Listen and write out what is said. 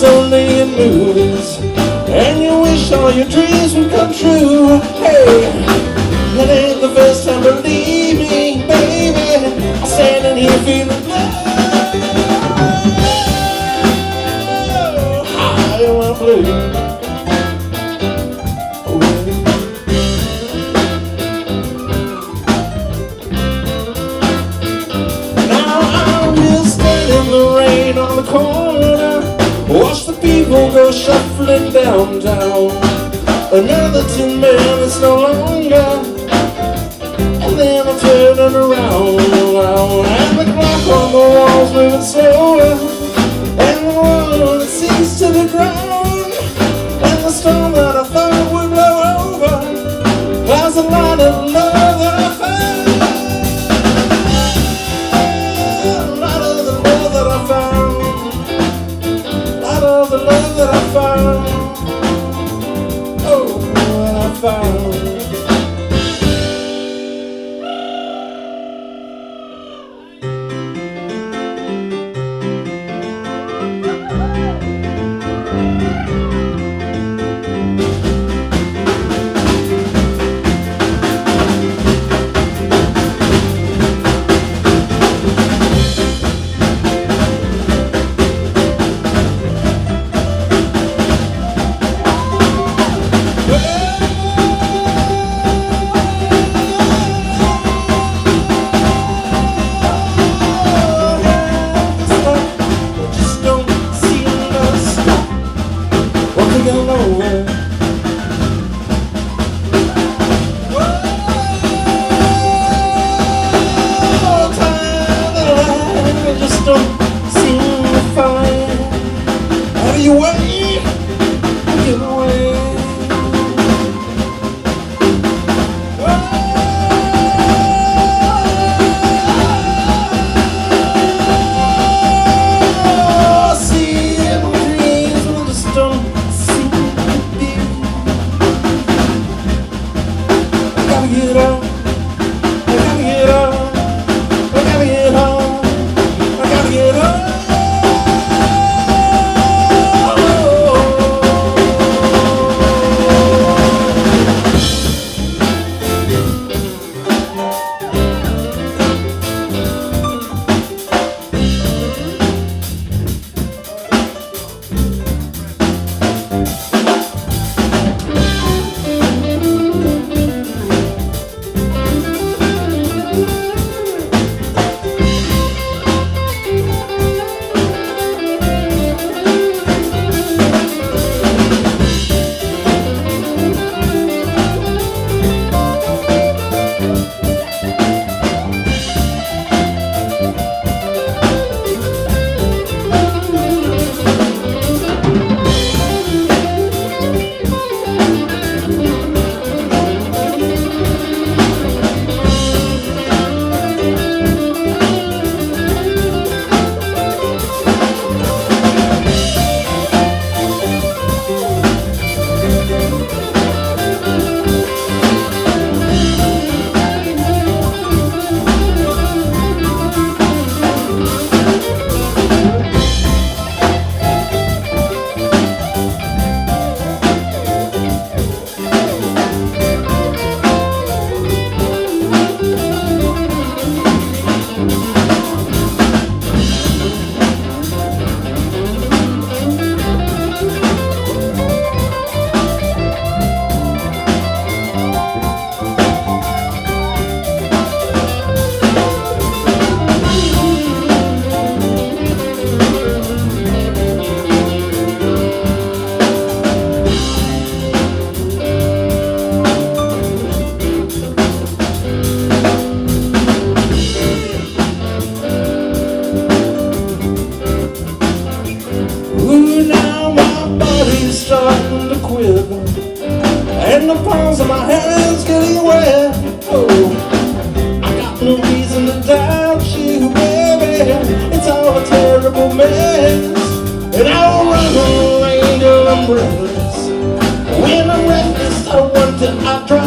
only in movies, and you wish all your dreams would come true. Hey, it ain't the first time, believe me, baby. I'm standing here feeling high and blue. On the corner, watch the people go shuffling downtown. Another 10 minutes no longer, and then I'm turning around. And the clock on the wall's moving slower, and the world it sinks to the ground. And the storm that I thought would blow over clouds the light of love that I found. The love that I found, oh, what I found. and the palms of my hands getting wet. Oh, I got no reason to doubt you, baby. It's all a terrible mess, and I'll run away till I'm breathless. When I'm reckless, I wonder I drive.